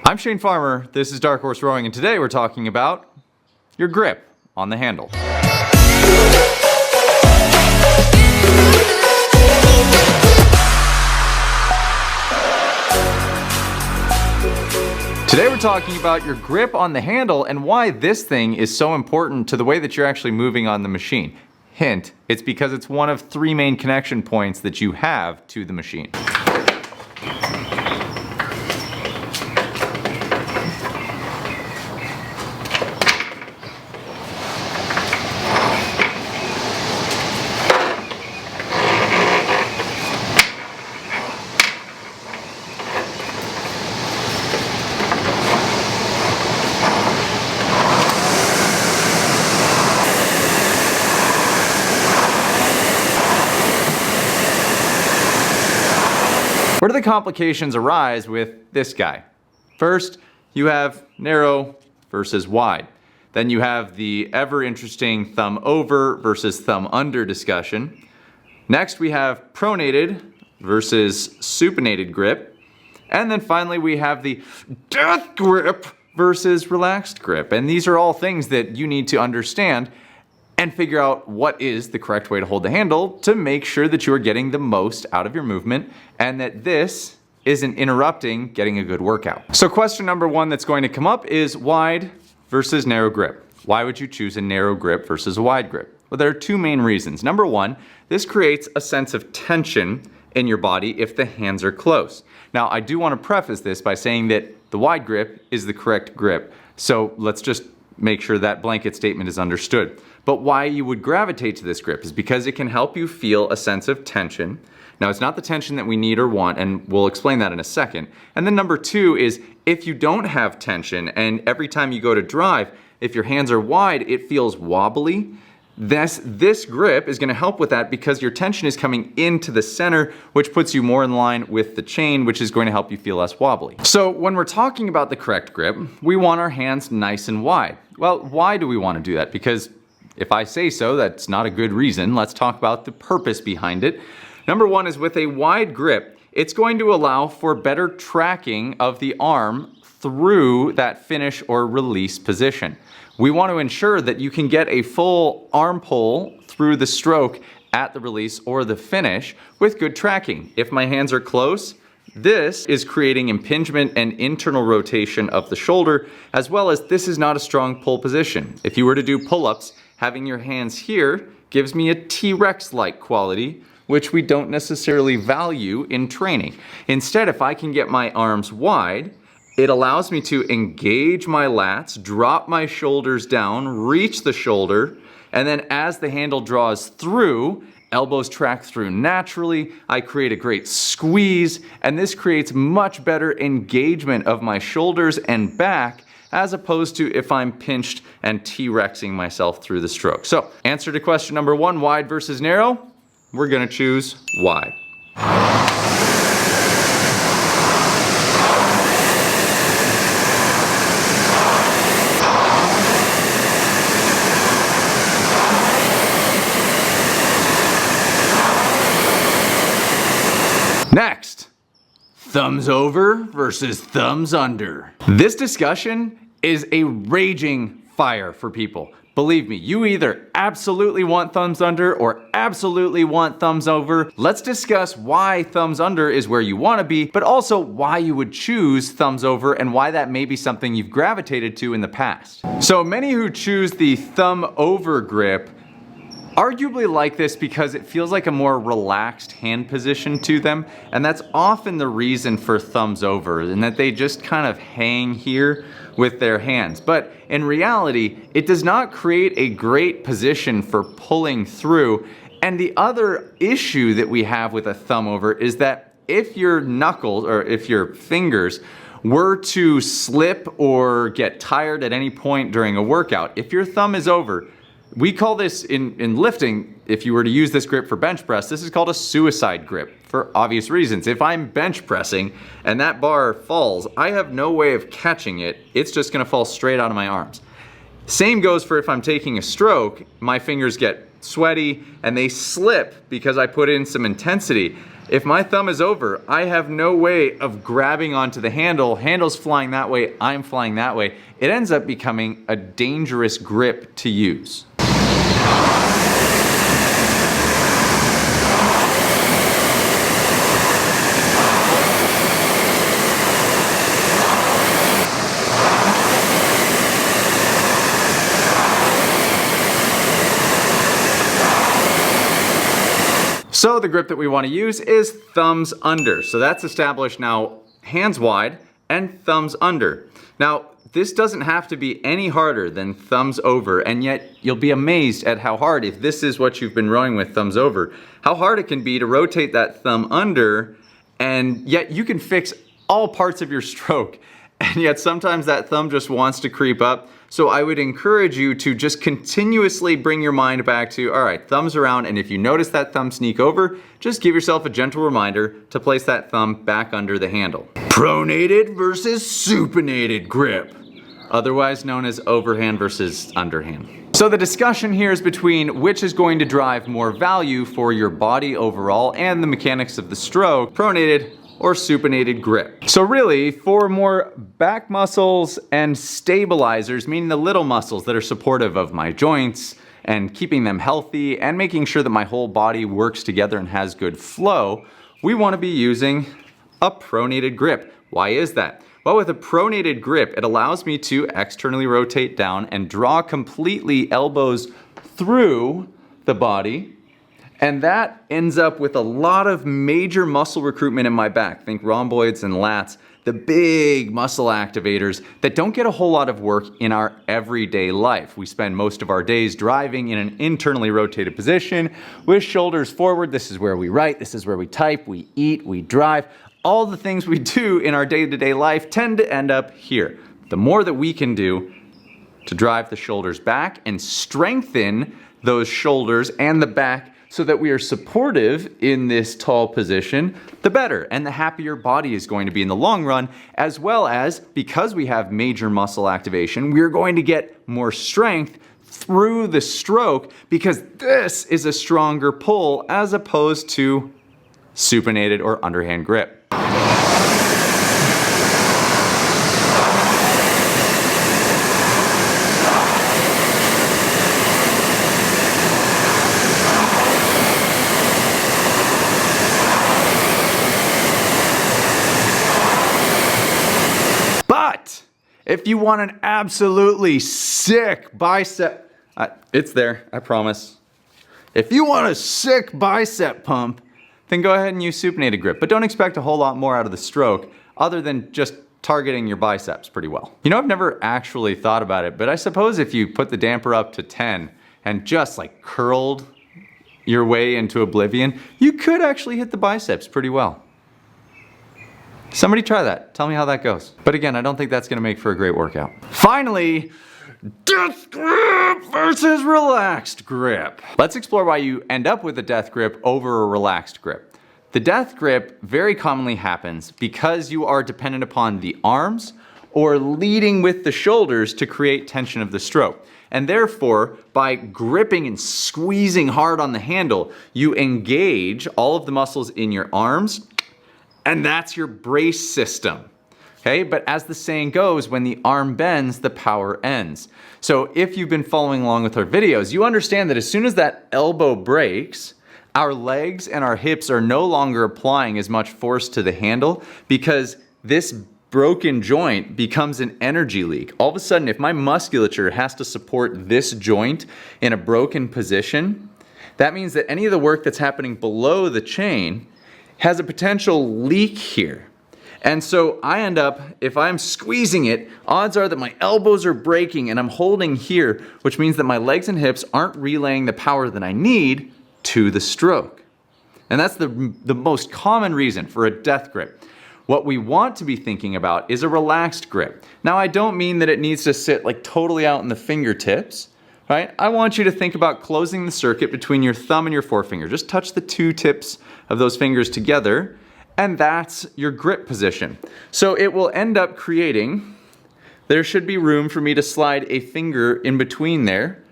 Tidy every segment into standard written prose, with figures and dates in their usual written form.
I'm Shane Farmer, this is Dark Horse Rowing, and today we're talking about your grip on the handle. Today we're talking about your grip on the handle and why this thing is so important to the way that you're actually moving on the machine. Hint, it's because it's one of three main connection points that you have to the machine. Where do the complications arise with this guy? First, you have narrow versus wide. Then you have the ever interesting thumb over versus thumb under discussion. Next, we have pronated versus supinated grip. And then finally, we have the death grip versus relaxed grip. And these are all things that you need to understand and figure out what is the correct way to hold the handle to make sure that you are getting the most out of your movement and that this isn't interrupting getting a good workout. So question number one that's going to come up is wide versus narrow grip. Why would you choose a narrow grip versus a wide grip? Well, there are two main reasons. Number one, this creates a sense of tension in your body if the hands are close. Now, I do want to preface this by saying that the wide grip is the correct grip. So let's just make sure that blanket statement is understood. But why you would gravitate to this grip is because it can help you feel a sense of tension. Now, it's not the tension that we need or want, and we'll explain that in a second. And then number two is if you don't have tension and every time you go to drive, if your hands are wide, it feels wobbly. This grip is going to help with that because your tension is coming into the center, which puts you more in line with the chain, which is going to help you feel less wobbly. So when we're talking about the correct grip, we want our hands nice and wide. Well, why do we want to do that? Because if I say so, that's not a good reason. Let's talk about the purpose behind it. Number one is with a wide grip, it's going to allow for better tracking of the arm through that finish or release position. We want to ensure that you can get a full arm pull through the stroke at the release or the finish with good tracking. If my hands are close, this is creating impingement and internal rotation of the shoulder, as well as this is not a strong pull position. If you were to do pull-ups, having your hands here gives me a T-Rex-like quality, which we don't necessarily value in training. Instead, if I can get my arms wide, it allows me to engage my lats, drop my shoulders down, reach the shoulder, and then as the handle draws through, elbows track through naturally, I create a great squeeze, and this creates much better engagement of my shoulders and back as opposed to if I'm pinched and T-Rexing myself through the stroke. So, answer to question number one, wide versus narrow, we're gonna choose wide. Next, thumbs over versus thumbs under. This discussion is a raging fire for people. Believe me, you either absolutely want thumbs under or absolutely want thumbs over. Let's discuss why thumbs under is where you want to be, but also why you would choose thumbs over and why that may be something you've gravitated to in the past. So many who choose the thumb over grip arguably like this because it feels like a more relaxed hand position to them, and that's often the reason for thumbs over, and that they just kind of hang here with their hands. But in reality, it does not create a great position for pulling through. And the other issue that we have with a thumb over is that if your knuckles or if your fingers were to slip or get tired at any point during a workout, if your thumb is over, we call this in lifting, if you were to use this grip for bench press, this is called a suicide grip for obvious reasons. If I'm bench pressing and that bar falls, I have no way of catching it. It's just gonna fall straight out of my arms. Same goes for if I'm taking a stroke, my fingers get sweaty and they slip because I put in some intensity. If my thumb is over, I have no way of grabbing onto the handle. Handle's flying that way, I'm flying that way. It ends up becoming a dangerous grip to use. So the grip that we want to use is thumbs under. So that's established now, hands wide and thumbs under. Now, this doesn't have to be any harder than thumbs over, and yet you'll be amazed at how hard, if this is what you've been rowing with, thumbs over, how hard it can be to rotate that thumb under, and yet you can fix all parts of your stroke. And yet sometimes that thumb just wants to creep up. So I would encourage you to just continuously bring your mind back to, all right, thumbs around, and if you notice that thumb sneak over, just give yourself a gentle reminder to place that thumb back under the handle. Pronated versus supinated grip, otherwise known as overhand versus underhand. So the discussion here is between which is going to drive more value for your body overall and the mechanics of the stroke, pronated or supinated grip. So really, for more back muscles and stabilizers, meaning the little muscles that are supportive of my joints and keeping them healthy and making sure that my whole body works together and has good flow, we want to be using a pronated grip. Why is that? Well, with a pronated grip, it allows me to externally rotate down and draw completely elbows through the body. And that ends up with a lot of major muscle recruitment in my back. Think rhomboids and lats, the big muscle activators that don't get a whole lot of work in our everyday life. We spend most of our days driving in an internally rotated position with shoulders forward. This is where we write, this is where we type, we eat, we drive. All the things we do in our day-to-day life tend to end up here. The more that we can do to drive the shoulders back and strengthen those shoulders and the back so that we are supportive in this tall position, the better, and the happier body is going to be in the long run, as well as, because we have major muscle activation, we're going to get more strength through the stroke because this is a stronger pull as opposed to supinated or underhand grip. If you want an absolutely sick bicep, it's there, I promise. If you want a sick bicep pump, then go ahead and use supinated grip. But don't expect a whole lot more out of the stroke other than just targeting your biceps pretty well. You know, I've never actually thought about it, but I suppose if you put the damper up to 10 and just like curled your way into oblivion, you could actually hit the biceps pretty well. Somebody try that. Tell me how that goes. But again, I don't think that's gonna make for a great workout. Finally, death grip versus relaxed grip. Let's explore why you end up with a death grip over a relaxed grip. The death grip very commonly happens because you are dependent upon the arms or leading with the shoulders to create tension of the stroke. And therefore, by gripping and squeezing hard on the handle, you engage all of the muscles in your arms, and that's your brace system, okay? But as the saying goes, when the arm bends, the power ends. So if you've been following along with our videos, you understand that as soon as that elbow breaks, our legs and our hips are no longer applying as much force to the handle because this broken joint becomes an energy leak. All of a sudden, if my musculature has to support this joint in a broken position, that means that any of the work that's happening below the chain has a potential leak here. And so I end up, if I'm squeezing it, odds are that my elbows are breaking and I'm holding here, which means that my legs and hips aren't relaying the power that I need to the stroke. And that's the most common reason for a death grip. What we want to be thinking about is a relaxed grip. Now, I don't mean that it needs to sit like totally out in the fingertips, right? I want you to think about closing the circuit between your thumb and your forefinger. Just touch the two tips of those fingers together, and that's your grip position. So it will end up creating, there should be room for me to slide a finger in between there,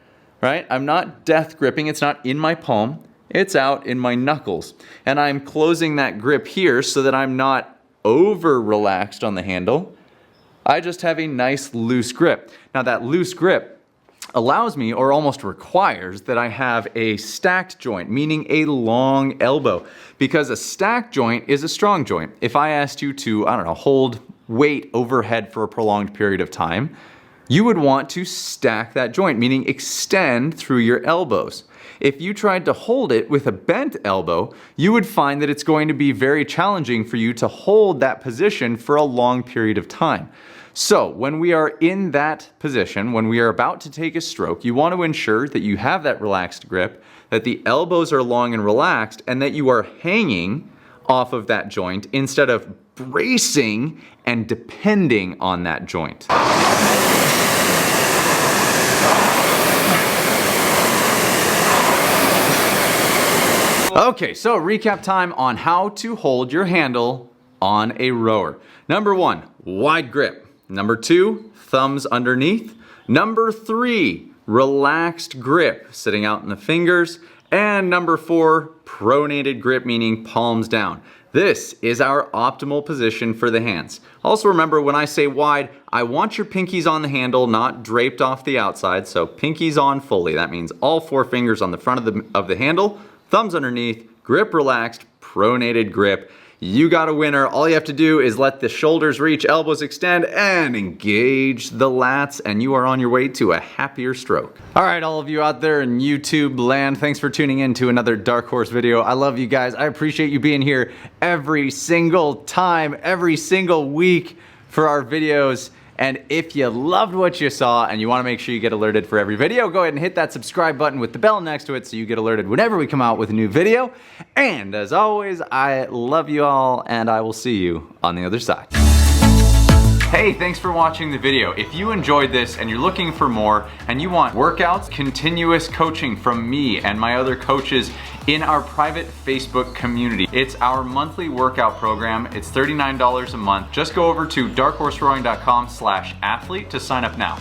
right? I'm not death gripping, it's not in my palm. it's out in my knuckles. And I'm closing that grip here so that I'm not over relaxed on the handle. I just have a nice loose grip. Now that loose grip allows me, or almost requires, that I have a stacked joint, meaning a long elbow, because a stacked joint is a strong joint. If I asked you to, I don't know, hold weight overhead for a prolonged period of time, you would want to stack that joint, meaning extend through your elbows. If you tried to hold it with a bent elbow, you would find that it's going to be very challenging for you to hold that position for a long period of time. So when we are in that position, when we are about to take a stroke, you want to ensure that you have that relaxed grip, that the elbows are long and relaxed, and that you are hanging off of that joint instead of bracing and depending on that joint. Okay, so recap time on how to hold your handle on a rower. Number 1, wide grip. Number 2, thumbs underneath. Number 3, relaxed grip, sitting out in the fingers. And number 4, pronated grip, meaning palms down. This is our optimal position for the hands. Also remember, when I say wide, I want your pinkies on the handle, not draped off the outside. So pinkies on fully. That means all 4 fingers on the front of the handle, thumbs underneath, grip relaxed, pronated grip. You got a winner. All you have to do is let the shoulders reach, elbows extend, and engage the lats, and you are on your way to a happier stroke. All right, all of you out there in YouTube land, thanks for tuning in to another Dark Horse video. I love you guys. I appreciate you being here every single time, every single week for our videos. And if you loved what you saw and you want to make sure you get alerted for every video, go ahead and hit that subscribe button with the bell next to it so you get alerted whenever we come out with a new video. And as always, I love you all, and I will see you on the other side. Hey, thanks for watching the video. If you enjoyed this and you're looking for more and you want workouts, continuous coaching from me and my other coaches in our private Facebook community, it's our monthly workout program. It's $39 a month. Just go over to darkhorserowing.com/athlete to sign up now.